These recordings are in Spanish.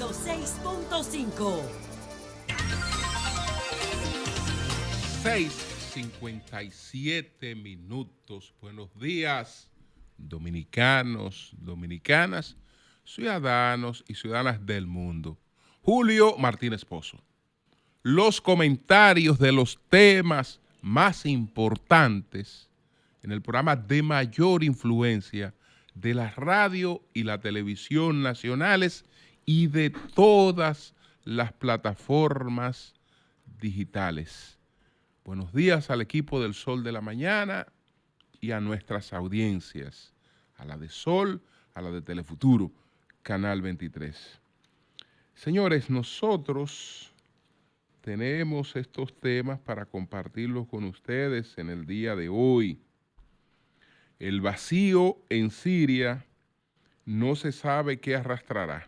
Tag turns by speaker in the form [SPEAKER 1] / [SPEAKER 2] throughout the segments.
[SPEAKER 1] 106.5.
[SPEAKER 2] 6:57 minutos. Buenos días, dominicanos, dominicanas, ciudadanos y ciudadanas del mundo. Julio Martínez Pozo. Los comentarios de los temas más importantes en el programa de mayor influencia de la radio y la televisión nacionales y de todas las plataformas digitales. Buenos días al equipo del Sol de la Mañana y a nuestras audiencias, a la de Sol, a la de Telefuturo, Canal 23. Señores, nosotros tenemos estos temas para compartirlos con ustedes en el día de hoy. El vacío en Siria no se sabe qué arrastrará.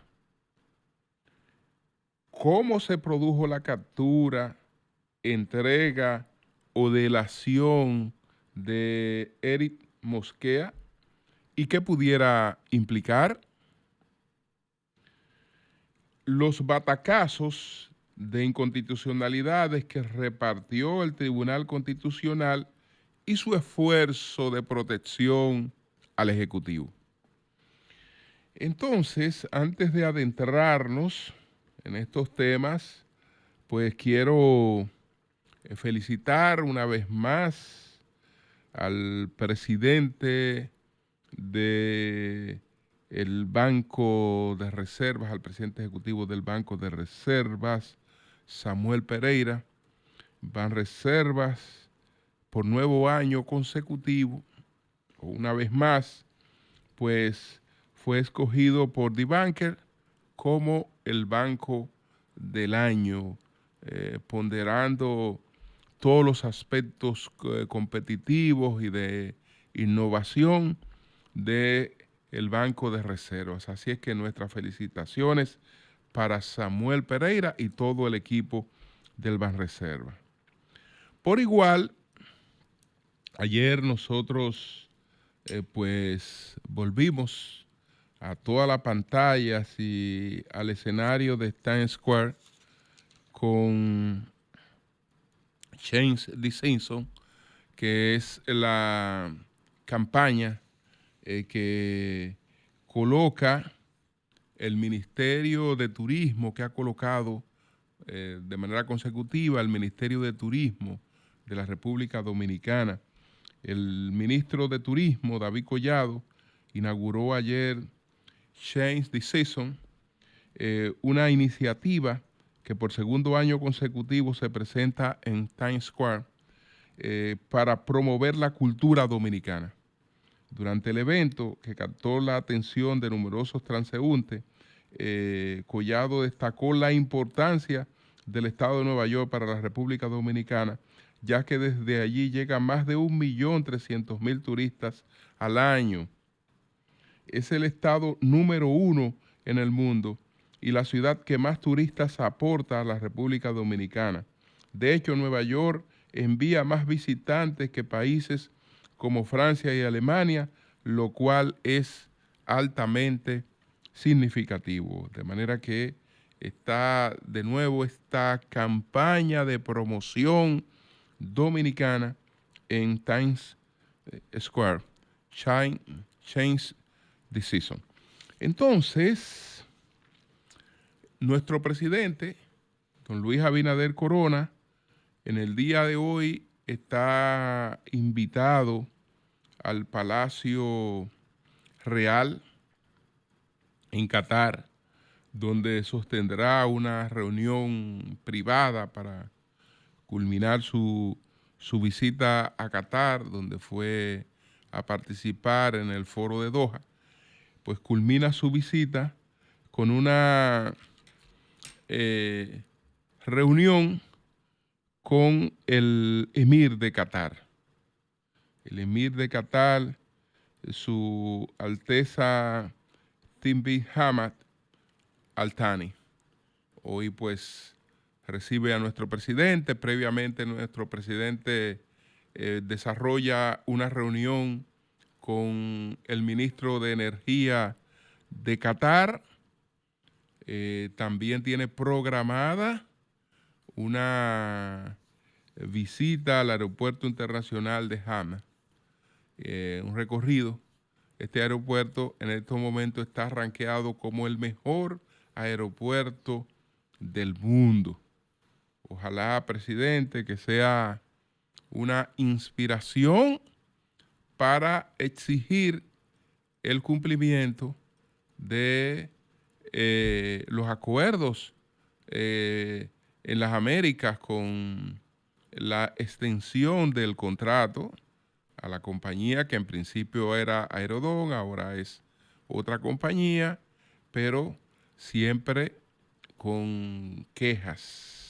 [SPEAKER 2] ¿Cómo se produjo la captura, entrega o delación de Eric Mosquera y qué pudiera implicar? Los batacazos de inconstitucionalidades que repartió el Tribunal Constitucional y su esfuerzo de protección al Ejecutivo. Entonces, antes de adentrarnos en estos temas, pues quiero felicitar una vez más al presidente del Banco de Reservas, al presidente ejecutivo del Banco de Reservas, Samuel Pereira. Banreservas, por nuevo año consecutivo, o una vez más, pues fue escogido por The Banker como el banco del año, ponderando todos los aspectos competitivos y de innovación del Banco de Reservas. Así es que nuestras felicitaciones para Samuel Pereira y todo el equipo del Banreservas. Por igual, ayer nosotros pues volvimos a todas las pantallas y al escenario de Times Square con Change the Season, que es la campaña que coloca el Ministerio de Turismo, que ha colocado de manera consecutiva el Ministerio de Turismo de la República Dominicana. El ministro de Turismo, David Collado, inauguró ayer Change the Season, una iniciativa que por segundo año consecutivo se presenta en Times Square para promover la cultura dominicana. Durante el evento, que captó la atención de numerosos transeúntes, Collado destacó la importancia del Estado de Nueva York para la República Dominicana, ya que desde allí llegan más de 1.300.000 turistas al año. Es el estado número 1 en el mundo y la ciudad que más turistas aporta a la República Dominicana. De hecho, Nueva York envía más visitantes que países como Francia y Alemania, lo cual es altamente significativo. De manera que está de nuevo esta campaña de promoción dominicana en Times Square, Change the Season. Entonces, nuestro presidente, don Luis Abinader Corona, en el día de hoy está invitado al Palacio Real en Qatar, donde sostendrá una reunión privada para culminar su visita a Qatar, donde fue a participar en el foro de Doha. Pues culmina su visita con una reunión con el emir de Qatar. El emir de Qatar, su Alteza Tim bin Hamad Al Thani. Hoy pues recibe a nuestro presidente. Previamente nuestro presidente desarrolla una reunión con el ministro de Energía de Qatar, También tiene programada una visita al Aeropuerto Internacional de Hama, un recorrido. Este aeropuerto en estos momentos está rankeado como el mejor aeropuerto del mundo. Ojalá, presidente, que sea una inspiración para exigir el cumplimiento de los acuerdos en las Américas con la extensión del contrato a la compañía que en principio era Aerodón, ahora es otra compañía, pero siempre con quejas.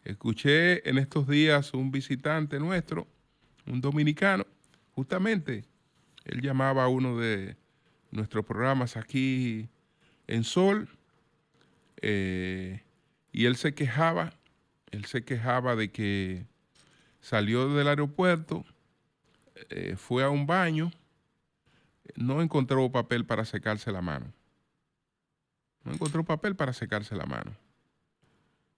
[SPEAKER 2] Escuché en estos días un visitante nuestro, un dominicano, justamente, él llamaba a uno de nuestros programas aquí en Sol, y él se quejaba de que salió del aeropuerto, fue a un baño, no encontró papel para secarse la mano.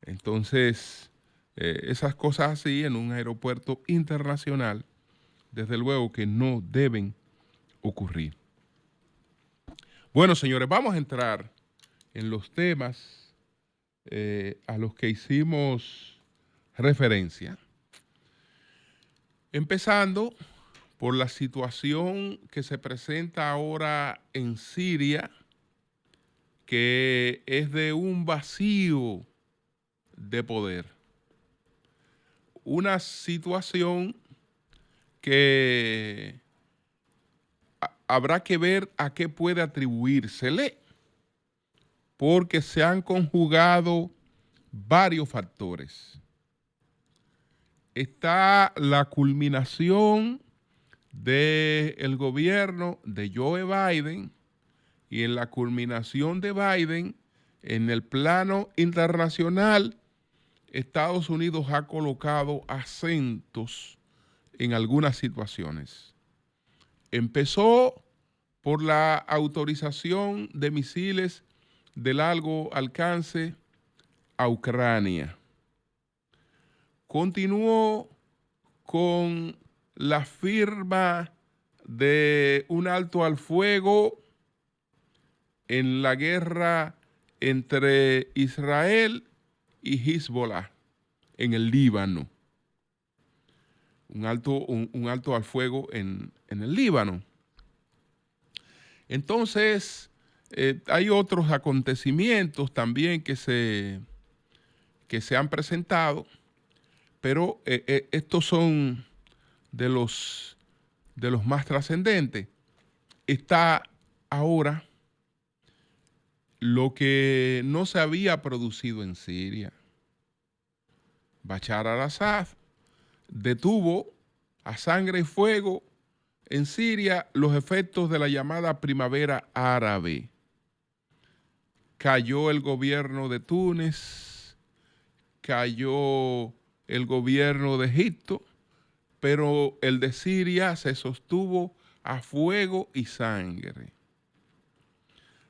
[SPEAKER 2] Entonces, esas cosas así en un aeropuerto internacional, desde luego que no deben ocurrir. Bueno, señores, vamos a entrar en los temas a los que hicimos referencia. Empezando por la situación que se presenta ahora en Siria, que es de un vacío de poder. Una situación que habrá que ver a qué puede atribuírsele, porque se han conjugado varios factores. Está la culminación del gobierno de Joe Biden, y en la culminación de Biden, en el plano internacional, Estados Unidos ha colocado acentos en algunas situaciones. Empezó por la autorización de misiles de largo alcance a Ucrania. Continuó con la firma de un alto al fuego en la guerra entre Israel y Hezbollah en el Líbano. Un alto al fuego en el Líbano. Entonces, hay otros acontecimientos también que se han presentado, pero estos son de los más trascendentes. Está ahora lo que no se había producido en Siria. Bashar al-Assad detuvo a sangre y fuego en Siria los efectos de la llamada primavera árabe. Cayó el gobierno de Túnez, cayó el gobierno de Egipto, pero el de Siria se sostuvo a fuego y sangre.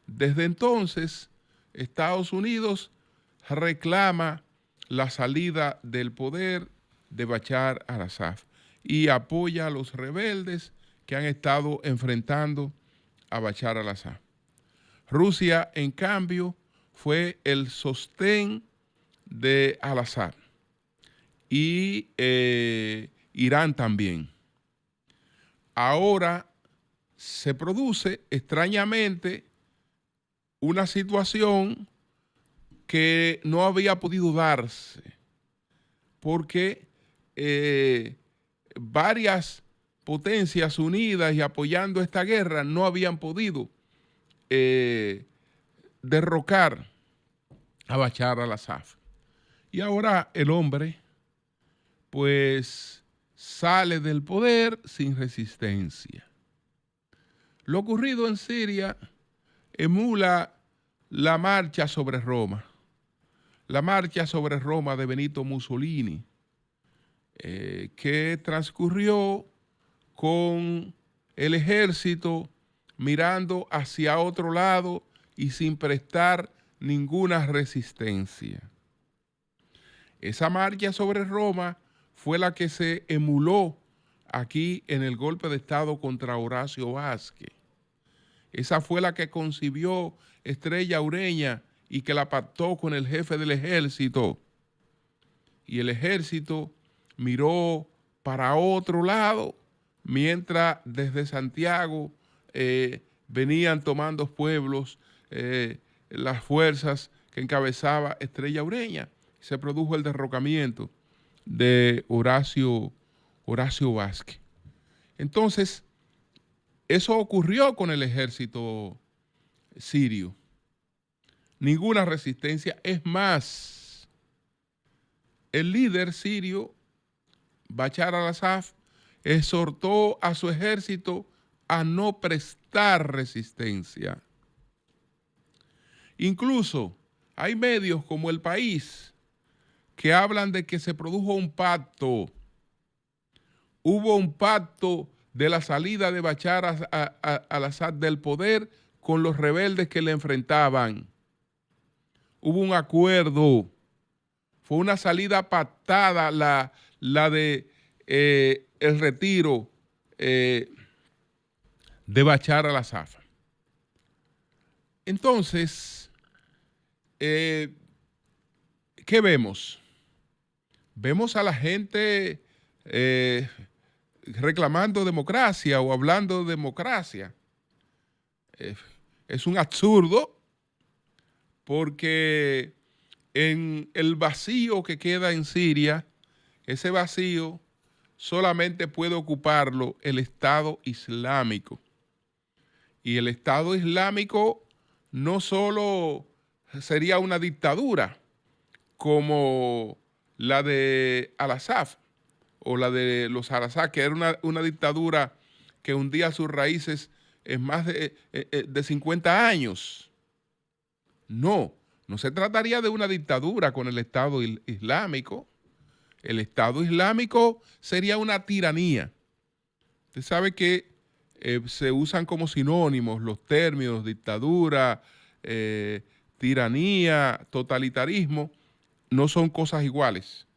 [SPEAKER 2] Desde entonces, Estados Unidos reclama la salida del poder de Bashar al-Assad y apoya a los rebeldes que han estado enfrentando a Bashar al-Assad. Rusia, en cambio, fue el sostén de al-Assad y Irán también. Ahora se produce extrañamente una situación que no había podido darse porque varias potencias unidas y apoyando esta guerra no habían podido derrocar a Bashar al-Assad. Y ahora el hombre pues sale del poder sin resistencia. Lo ocurrido en Siria emula la marcha sobre Roma. La marcha sobre Roma de Benito Mussolini, que transcurrió con el ejército mirando hacia otro lado y sin prestar ninguna resistencia. Esa marcha sobre Roma fue la que se emuló aquí en el golpe de Estado contra Horacio Vázquez. Esa fue la que concibió Estrella Ureña y que la pactó con el jefe del ejército. Y el ejército miró para otro lado, mientras desde Santiago venían tomando pueblos las fuerzas que encabezaba Estrella Ureña. Se produjo el derrocamiento de Horacio Vázquez. Entonces, eso ocurrió con el ejército sirio. Ninguna resistencia. Es más, el líder sirio, Bashar al-Assad, exhortó a su ejército a no prestar resistencia. Incluso hay medios como El País que hablan de que se produjo un pacto. Hubo un pacto de la salida de Bashar al-Assad del poder con los rebeldes que le enfrentaban. Hubo un acuerdo. Fue una salida pactada la de el retiro de Bashar al-Assad. Entonces, ¿qué vemos? Vemos a la gente reclamando democracia o hablando de democracia. Es un absurdo porque en el vacío que queda en Siria, ese vacío solamente puede ocuparlo el Estado Islámico. Y el Estado Islámico no solo sería una dictadura como la de al-Assad o la de los al-Assad, que era una dictadura que hundía sus raíces en más de 50 años. No se trataría de una dictadura con el Estado Islámico. El Estado Islámico sería una tiranía. Usted sabe que se usan como sinónimos los términos dictadura, tiranía, totalitarismo. No son cosas iguales.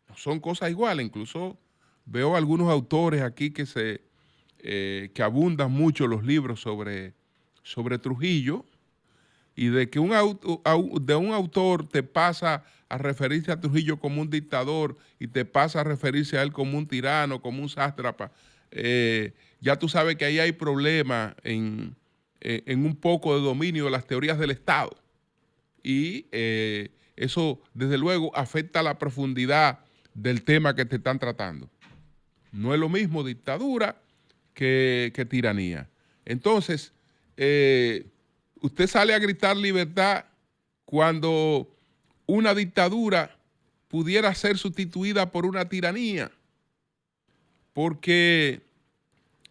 [SPEAKER 2] No son cosas iguales. Incluso veo algunos autores aquí que abundan mucho los libros sobre Trujillo, y de que de un autor te pasa a referirse a Trujillo como un dictador y te pasa a referirse a él como un tirano, como un sátrapa, ya tú sabes que ahí hay problema en un poco de dominio de las teorías del Estado. Y eso, desde luego, afecta la profundidad del tema que te están tratando. No es lo mismo dictadura que tiranía. Entonces, usted sale a gritar libertad cuando una dictadura pudiera ser sustituida por una tiranía, porque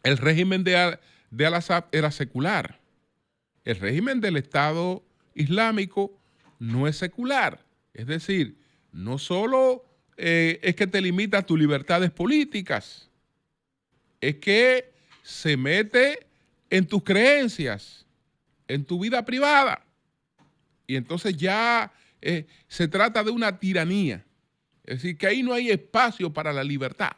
[SPEAKER 2] el régimen de al-Assad era secular. El régimen del Estado Islámico no es secular. Es decir, no solo es que te limita tus libertades políticas, es que se mete en tus creencias, en tu vida privada. Y entonces ya se trata de una tiranía. Es decir, que ahí no hay espacio para la libertad.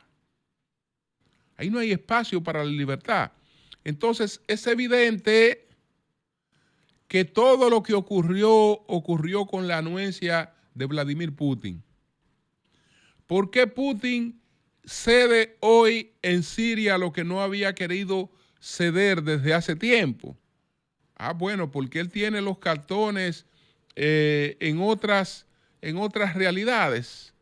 [SPEAKER 2] Ahí no hay espacio para la libertad. Entonces es evidente que todo lo que ocurrió con la anuencia de Vladimir Putin. ¿Por qué Putin cede hoy en Siria lo que no había querido ceder desde hace tiempo? Bueno, porque él tiene los cartones en otras realidades.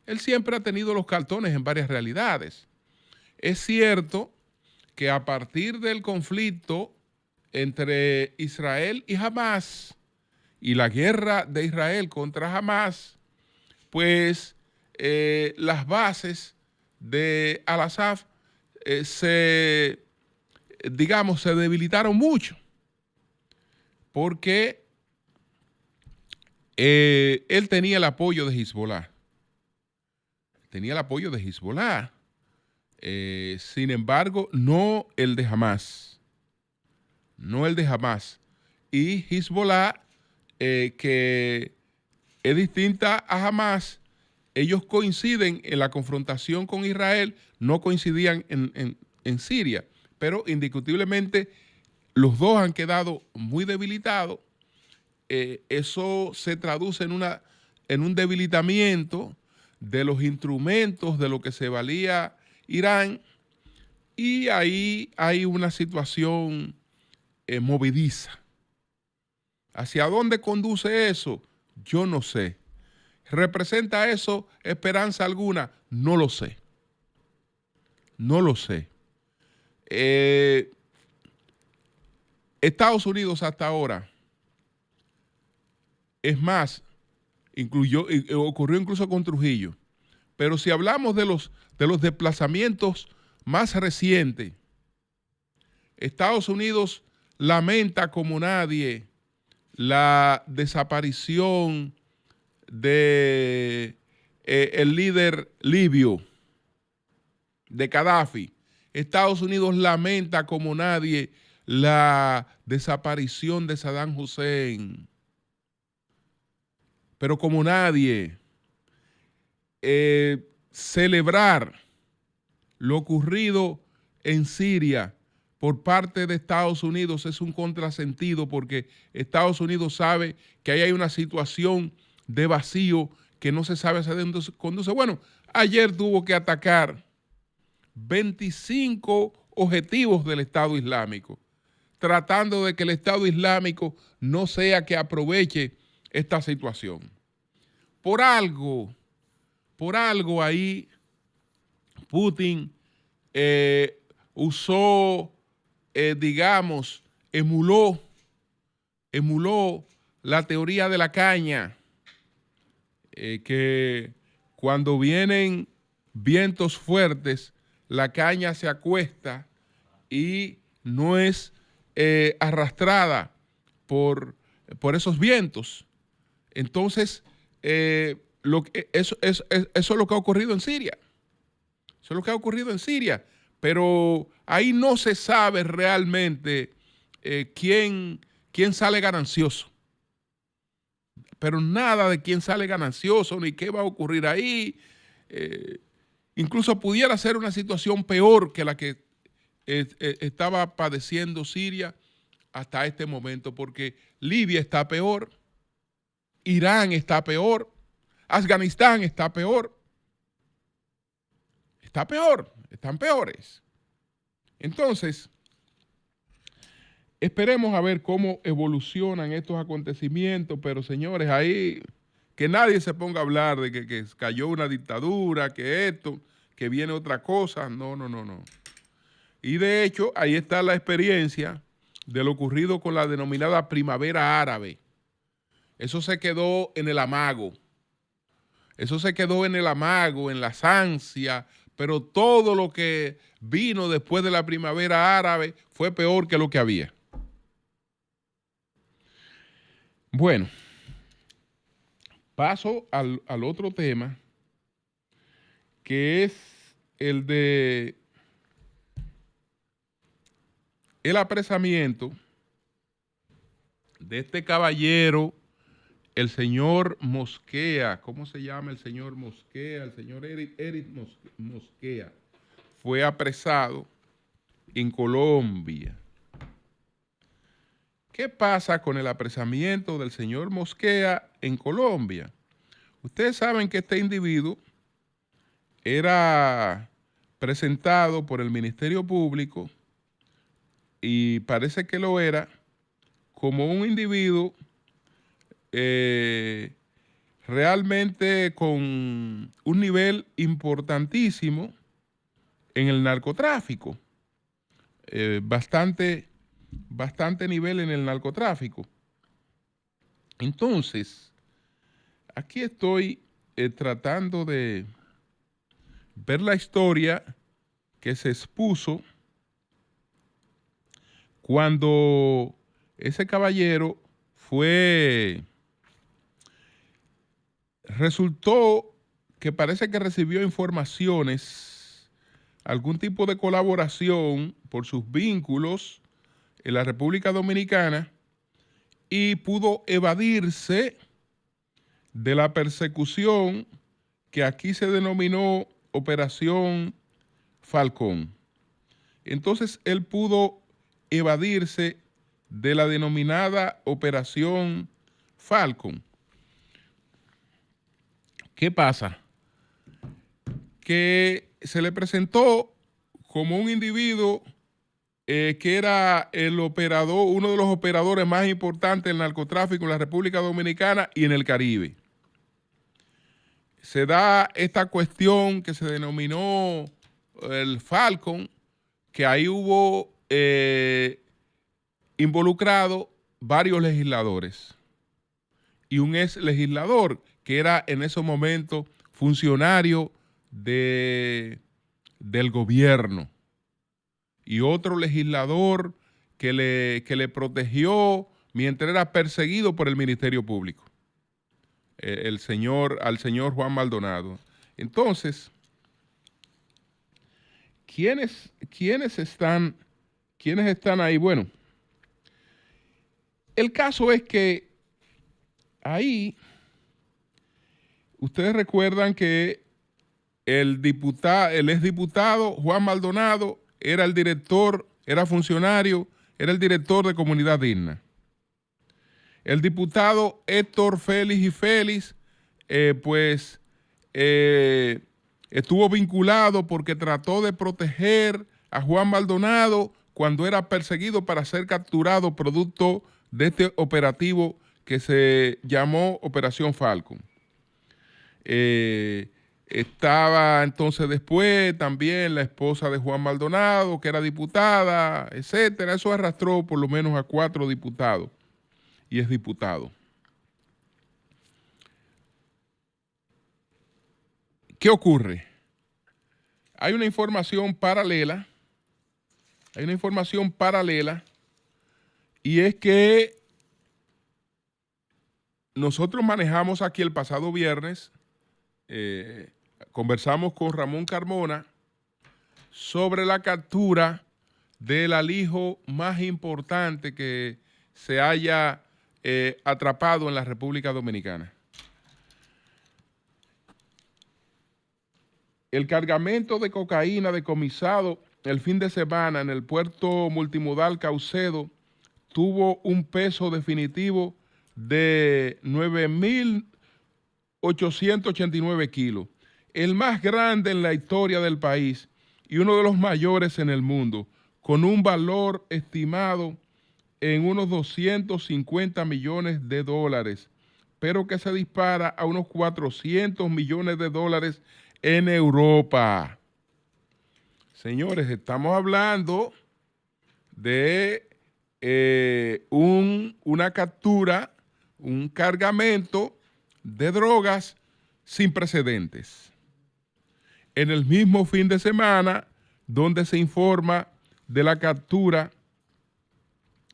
[SPEAKER 2] Él siempre ha tenido los cartones en varias realidades. Es cierto que a partir del conflicto entre Israel y Hamás y la guerra de Israel contra Hamás, pues las bases de al-Assad se debilitaron mucho, porque él tenía el apoyo de Hezbollah. Sin embargo, no el de Hamás. no el de Hamas. Y Hezbollah, que es distinta a Hamas, ellos coinciden en la confrontación con Israel, no coincidían en Siria, pero indiscutiblemente los dos han quedado muy debilitados. Eso se traduce en un debilitamiento de los instrumentos de lo que se valía Irán, y ahí hay una situación movediza. ¿Hacia dónde conduce eso? Yo no sé. ¿Representa eso esperanza alguna? No lo sé. No lo sé. Estados Unidos hasta ahora, es más, ocurrió incluso con Trujillo, pero si hablamos de los desplazamientos más recientes, Estados Unidos lamenta como nadie la desaparición de el líder libio, de Gaddafi. Estados Unidos lamenta como nadie la desaparición de Saddam Hussein. Pero como nadie, celebrar lo ocurrido en Siria por parte de Estados Unidos es un contrasentido, porque Estados Unidos sabe que ahí hay una situación de vacío que no se sabe hacia dónde conduce. Bueno, ayer tuvo que atacar 25 objetivos del Estado Islámico, tratando de que el Estado Islámico no sea que aproveche esta situación. Por algo ahí Putin usó, digamos, emuló la teoría de la caña, que cuando vienen vientos fuertes, la caña se acuesta y no es arrastrada por esos vientos. Entonces, eso es lo que ha ocurrido en Siria. Eso es lo que ha ocurrido en Siria. Pero ahí no se sabe realmente quién sale ganancioso. Pero nada de quién sale ganancioso ni qué va a ocurrir ahí. Incluso pudiera ser una situación peor que la que estaba padeciendo Siria hasta este momento, porque Libia está peor, Irán está peor, Afganistán está peor. Está peor, están peores. Entonces, esperemos a ver cómo evolucionan estos acontecimientos, pero señores, ahí que nadie se ponga a hablar de que cayó una dictadura, que esto, que viene otra cosa. No. Y de hecho, ahí está la experiencia de lo ocurrido con la denominada primavera árabe. Eso se quedó en el amago. Eso se quedó en el amago, en las ansias, pero todo lo que vino después de la primavera árabe fue peor que lo que había. Bueno, paso al otro tema, que es el de el apresamiento de este caballero, el señor Mosquea. ¿Cómo se llama el señor Mosquea? El señor Eric Mosquea fue apresado en Colombia. ¿Qué pasa con el apresamiento del señor Mosquea en Colombia? Ustedes saben que este individuo era presentado por el Ministerio Público, y parece que lo era, como un individuo realmente con un nivel importantísimo en el narcotráfico, bastante nivel en el narcotráfico. Entonces, aquí estoy tratando de ver la historia que se expuso cuando ese caballero resultó que parece que recibió informaciones, algún tipo de colaboración por sus vínculos en la República Dominicana y pudo evadirse de la persecución que aquí se denominó Operación Falcón. Entonces él pudo evadirse de la denominada Operación Falcon. ¿Qué pasa? Que se le presentó como un individuo que era el operador, uno de los operadores más importantes del narcotráfico en la República Dominicana y en el Caribe. Se da esta cuestión que se denominó el Falcon, que ahí hubo involucrado varios legisladores y un ex legislador que era en ese momento funcionario del gobierno y otro legislador que le protegió mientras era perseguido por el Ministerio Público, al señor Juan Maldonado. Entonces, ¿quiénes están ahí? Bueno, el caso es que ahí ustedes recuerdan que el exdiputado Juan Maldonado era el director, era funcionario, era el director de Comunidad Digna. El diputado Héctor Félix y Félix, estuvo vinculado porque trató de proteger a Juan Maldonado cuando era perseguido para ser capturado producto de este operativo que se llamó Operación Falcon. Estaba entonces después también la esposa de Juan Maldonado, que era diputada, etcétera. Eso arrastró por lo menos a 4 diputados y es diputado. ¿Qué ocurre? Hay una información paralela, y es que nosotros manejamos aquí el pasado viernes, conversamos con Ramón Carmona sobre la captura del alijo más importante que se haya atrapado en la República Dominicana. El cargamento de cocaína decomisado el fin de semana en el puerto multimodal Caucedo tuvo un peso definitivo de 9.889 kilos, el más grande en la historia del país y uno de los mayores en el mundo, con un valor estimado en unos 250 millones de dólares, pero que se dispara a unos 400 millones de dólares en Europa. Señores, estamos hablando de una captura, un cargamento de drogas sin precedentes. En el mismo fin de semana, donde se informa de la captura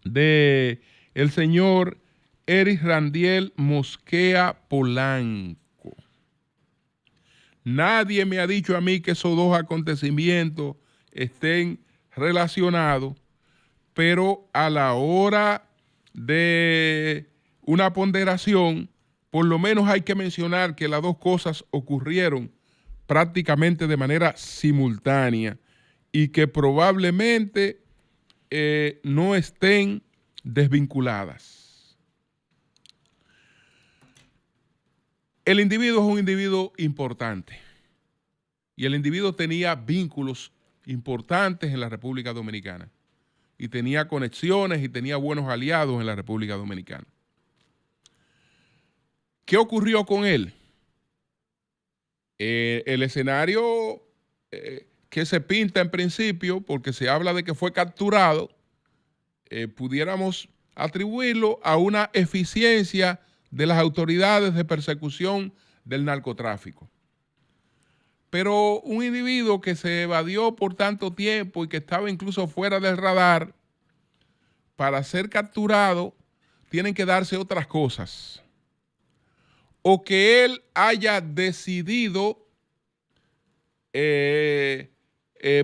[SPEAKER 2] de el señor Eric Randiel Mosquea Polanco. Nadie me ha dicho a mí que esos dos acontecimientos estén relacionados, pero a la hora de una ponderación, por lo menos hay que mencionar que las dos cosas ocurrieron prácticamente de manera simultánea y que probablemente no estén desvinculadas. El individuo es un individuo importante y el individuo tenía vínculos importantes en la República Dominicana y tenía conexiones y tenía buenos aliados en la República Dominicana. ¿Qué ocurrió con él? El escenario que se pinta en principio, porque se habla de que fue capturado, pudiéramos atribuirlo a una eficiencia de las autoridades de persecución del narcotráfico. Pero un individuo que se evadió por tanto tiempo y que estaba incluso fuera del radar, para ser capturado, tienen que darse otras cosas. O que él haya decidido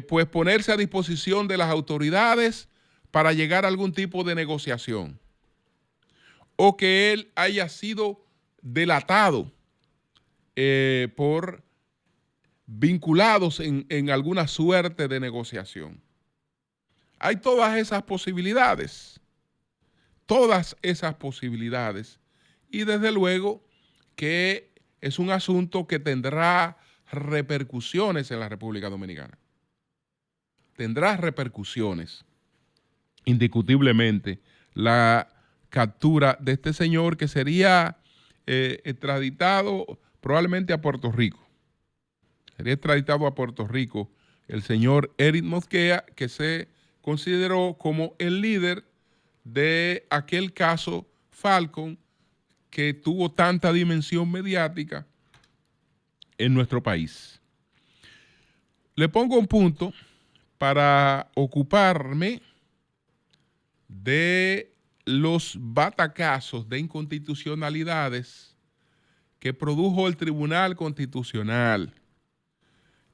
[SPEAKER 2] pues ponerse a disposición de las autoridades para llegar a algún tipo de negociación, o que él haya sido delatado por vinculados en alguna suerte de negociación. Hay todas esas posibilidades, y desde luego que es un asunto que tendrá repercusiones en la República Dominicana. Tendrá repercusiones, indiscutiblemente, la captura de este señor, que sería extraditado probablemente a Puerto Rico. Sería extraditado a Puerto Rico el señor Eric Mosquera, que se consideró como el líder de aquel caso Falcon, que tuvo tanta dimensión mediática en nuestro país. Le pongo un punto para ocuparme de los batacazos de inconstitucionalidades que produjo el Tribunal Constitucional,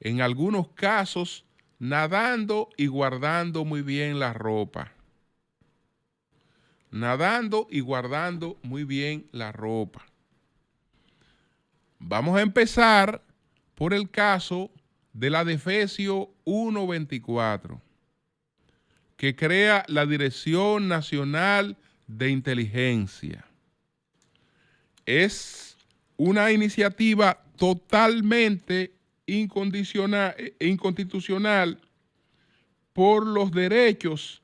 [SPEAKER 2] en algunos casos nadando y guardando muy bien la ropa. Nadando y guardando muy bien la ropa. Vamos a empezar por el caso de la Defesio 124, que crea la Dirección Nacional de Inteligencia. Es una iniciativa totalmente inconstitucional por los derechos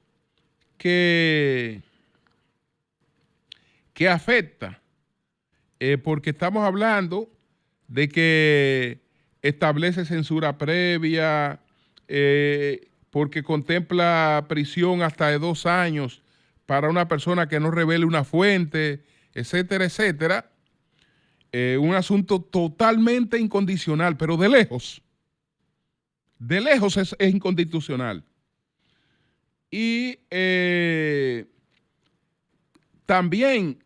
[SPEAKER 2] que afecta, porque estamos hablando de que establece censura previa, porque contempla prisión hasta de 2 años para una persona que no revele una fuente, etcétera, etcétera. Un asunto totalmente incondicional, pero de lejos es inconstitucional. Y también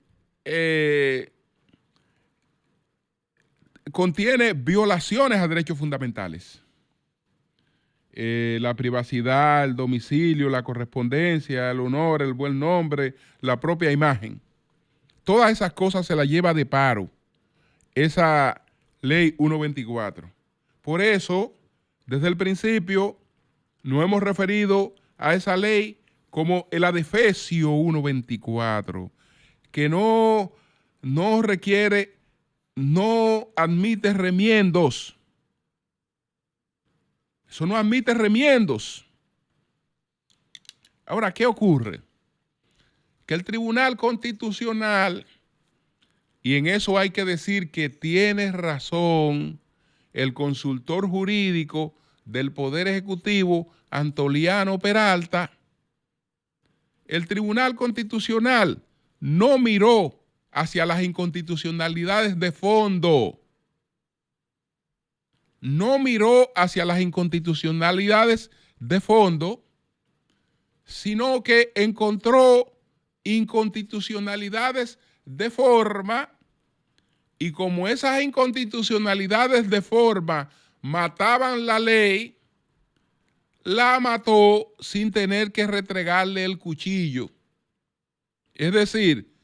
[SPEAKER 2] contiene violaciones a derechos fundamentales. La privacidad, el domicilio, la correspondencia, el honor, el buen nombre, la propia imagen. Todas esas cosas se las lleva de paro esa ley 124. Por eso, desde el principio, nos hemos referido a esa ley como el adefesio 124, que no requiere, no admite remiendos. Eso no admite remiendos. Ahora, ¿qué ocurre? Que el Tribunal Constitucional, y en eso hay que decir que tiene razón el consultor jurídico del Poder Ejecutivo, Antoliano Peralta, el Tribunal Constitucional no miró hacia las inconstitucionalidades de fondo. No miró hacia las inconstitucionalidades de fondo, sino que encontró inconstitucionalidades de forma, y como esas inconstitucionalidades de forma mataban la ley, la mató sin tener que restregarle el cuchillo. Es decir,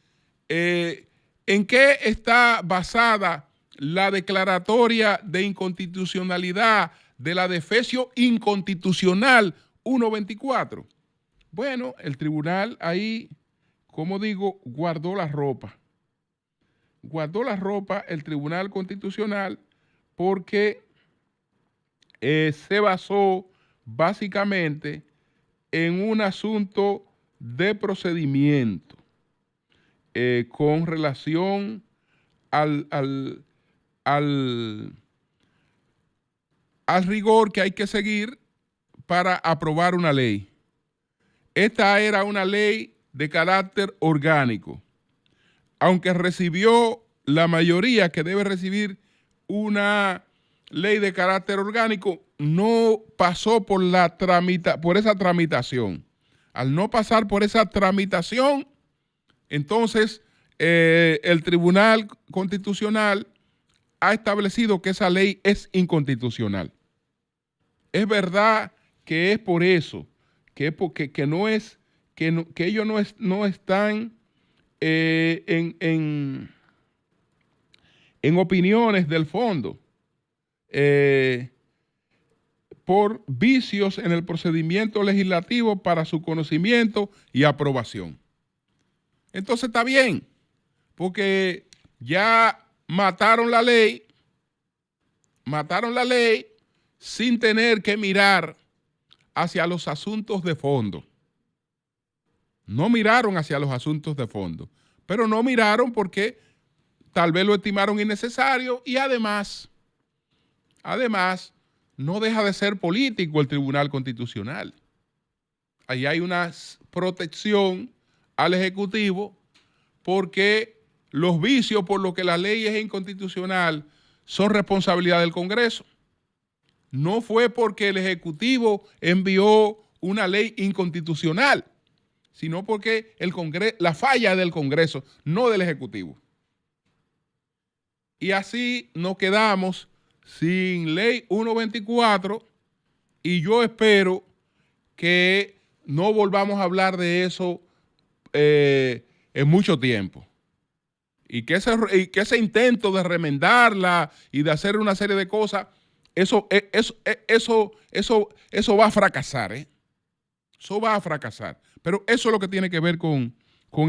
[SPEAKER 2] ¿en qué está basada la declaratoria de inconstitucionalidad de la Defesio inconstitucional 124? Bueno, el tribunal ahí, como digo, guardó la ropa. Guardó la ropa el Tribunal Constitucional porque se basó básicamente en un asunto de procedimiento con relación al rigor que hay que seguir para aprobar una ley. Esta era una ley de carácter orgánico, aunque recibió la mayoría que debe recibir una ley de carácter orgánico, no pasó por esa tramitación. Al no pasar por esa tramitación, entonces el Tribunal Constitucional ha establecido que esa ley es inconstitucional. Es verdad que es por eso, que no es que ellos no están en opiniones del fondo por vicios en el procedimiento legislativo para su conocimiento y aprobación. Entonces está bien, porque ya mataron la ley sin tener que mirar hacia los asuntos de fondo. No miraron hacia los asuntos de fondo, pero no miraron porque tal vez lo estimaron innecesario y además, no deja de ser político el Tribunal Constitucional. Ahí hay una protección al Ejecutivo porque los vicios por los que la ley es inconstitucional son responsabilidad del Congreso. No fue porque el Ejecutivo envió una ley inconstitucional, sino porque la falla del Congreso, no del Ejecutivo. Y así nos quedamos sin ley 124 y yo espero que no volvamos a hablar de eso en mucho tiempo. Y que ese intento de remendarla y de hacer una serie de cosas, eso va a fracasar, ¿eh? Eso va a fracasar. Pero eso es lo que tiene que ver con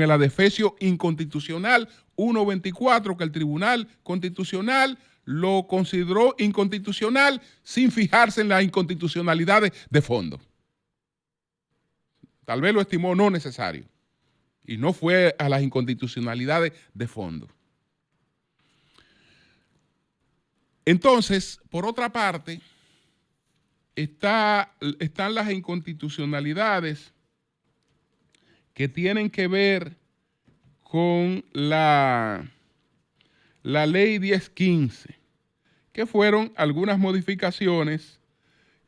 [SPEAKER 2] el adefesio inconstitucional 124, que el Tribunal Constitucional lo consideró inconstitucional sin fijarse en las inconstitucionalidades de fondo. Tal vez lo estimó no necesario y no fue a las inconstitucionalidades de fondo. Entonces, por otra parte, están las inconstitucionalidades que tienen que ver con la ley 1015, que fueron algunas modificaciones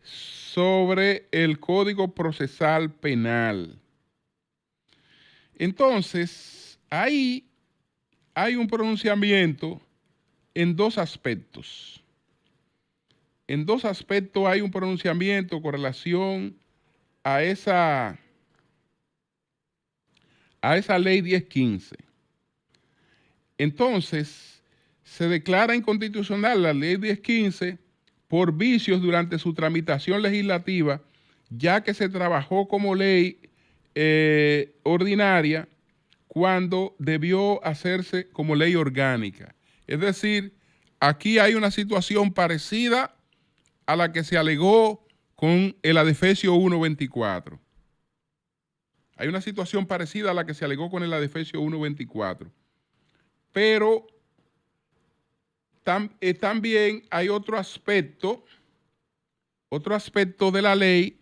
[SPEAKER 2] sobre el Código Procesal Penal. Entonces, ahí hay un pronunciamiento en dos aspectos. En dos aspectos hay un pronunciamiento con relación a esa ley 1015. Entonces, se declara inconstitucional la ley 1015 por vicios durante su tramitación legislativa, ya que se trabajó como ley ordinaria cuando debió hacerse como ley orgánica. Es decir, aquí hay una situación parecida a la que se alegó con el adefesio 124. Hay una situación parecida a la que se alegó con el adefesio 124. Pero también hay otro aspecto de la ley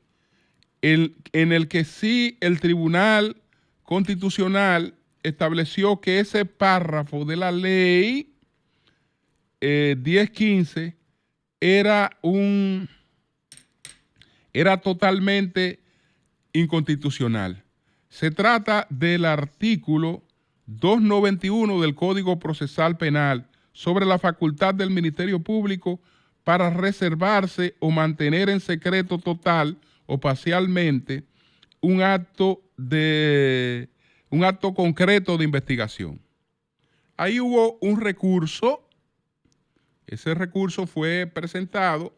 [SPEAKER 2] en el que sí el Tribunal Constitucional estableció que ese párrafo de la ley 1015 era totalmente inconstitucional. Se trata del artículo 291 del Código Procesal Penal sobre la facultad del Ministerio Público para reservarse o mantener en secreto total o parcialmente un acto concreto de investigación. Ahí hubo un recurso. Ese recurso fue presentado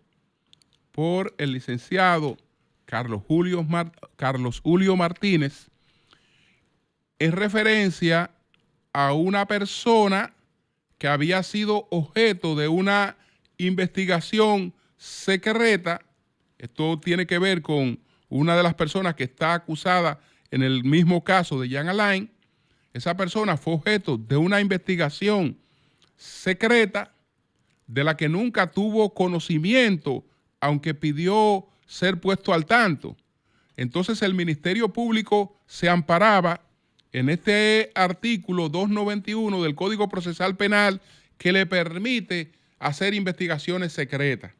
[SPEAKER 2] por el licenciado Carlos Julio Martínez en referencia a una persona que había sido objeto de una investigación secreta. Esto tiene que ver con una de las personas que está acusada en el mismo caso de Jean Alain. Esa persona fue objeto de una investigación secreta de la que nunca tuvo conocimiento, aunque pidió ser puesto al tanto. Entonces el Ministerio Público se amparaba en este artículo 291 del Código Procesal Penal que le permite hacer investigaciones secretas.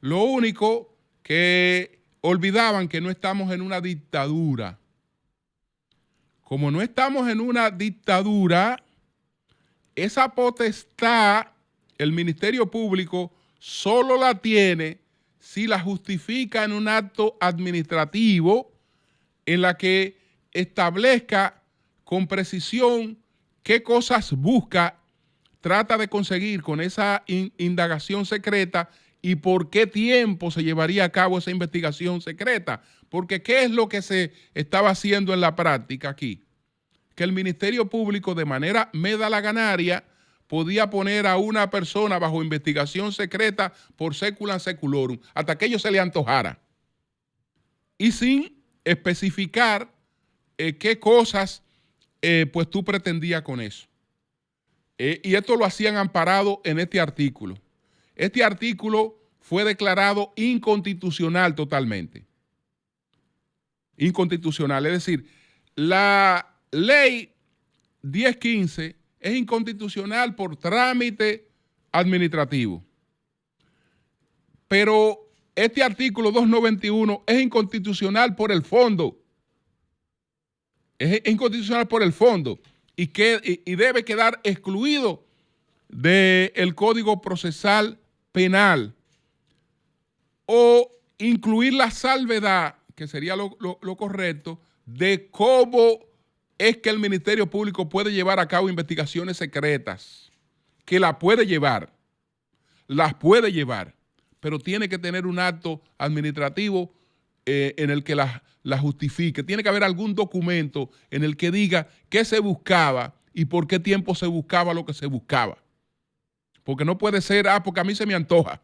[SPEAKER 2] Lo único que olvidaban que no estamos en una dictadura. Como no estamos en una dictadura, esa potestad el Ministerio Público solo la tiene si la justifica en un acto administrativo en la que establezca con precisión qué cosas busca, trata de conseguir con esa indagación secreta y por qué tiempo se llevaría a cabo esa investigación secreta. Porque ¿qué es lo que se estaba haciendo en la práctica aquí? Que el Ministerio Público de manera medalaganaria podía poner a una persona bajo investigación secreta por sécula seculorum, hasta que ello se le antojara. Y sin especificar qué cosas pues tú pretendías con eso. Y esto lo hacían amparado en este artículo. Este artículo fue declarado inconstitucional totalmente. Inconstitucional, es decir, la ley 1015 es inconstitucional por trámite administrativo. Pero este artículo 291 es inconstitucional por el fondo. Es inconstitucional por el fondo y debe quedar excluido del Código Procesal Penal o incluir la salvedad, que sería lo correcto, de cómo es que el Ministerio Público puede llevar a cabo investigaciones secretas, que las puede llevar, pero tiene que tener un acto administrativo en el que la justifique. Tiene que haber algún documento en el que diga qué se buscaba y por qué tiempo se buscaba lo que se buscaba. Porque no puede ser, porque a mí se me antoja.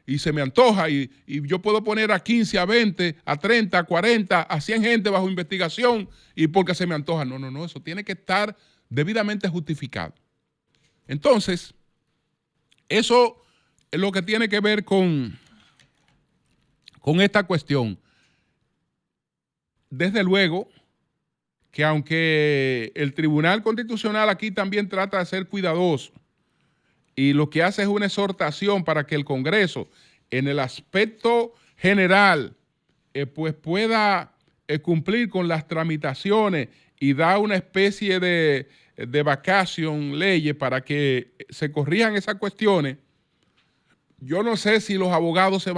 [SPEAKER 2] Y se me antoja y yo puedo poner a 15, a 20, a 30, a 40, a 100 gente bajo investigación y porque se me antoja. No, eso tiene que estar debidamente justificado. Entonces, eso es lo que tiene que ver con esta cuestión. Desde luego que aunque el Tribunal Constitucional aquí también trata de ser cuidadoso, y lo que hace es una exhortación para que el Congreso, en el aspecto general, pues pueda cumplir con las tramitaciones y da una especie de vacation leyes para que se corrijan esas cuestiones. Yo no sé si los abogados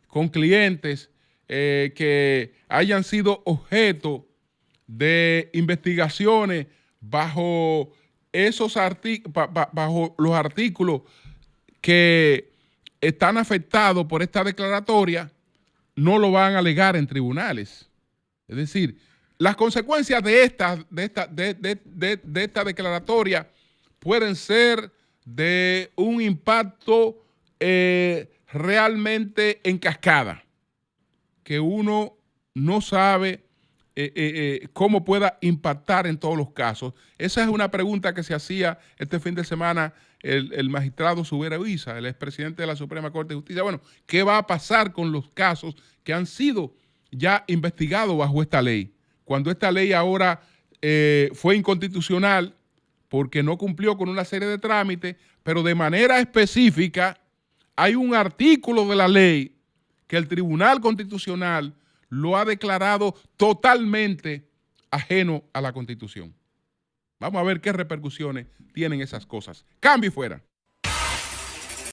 [SPEAKER 2] con clientes que hayan sido objeto de investigaciones bajo bajo los artículos que están afectados por esta declaratoria, no lo van a alegar en tribunales. Es decir, las consecuencias de esta declaratoria pueden ser de un impacto realmente en cascada, que uno no sabe cómo pueda impactar en todos los casos. Esa es una pregunta que se hacía este fin de semana el magistrado Subera Huiza, el expresidente de la Suprema Corte de Justicia. Bueno, ¿qué va a pasar con los casos que han sido ya investigados bajo esta ley? Cuando esta ley ahora fue inconstitucional porque no cumplió con una serie de trámites, pero de manera específica hay un artículo de la ley que el Tribunal Constitucional lo ha declarado totalmente ajeno a la Constitución. Vamos a ver qué repercusiones tienen esas cosas. Cambio y fuera.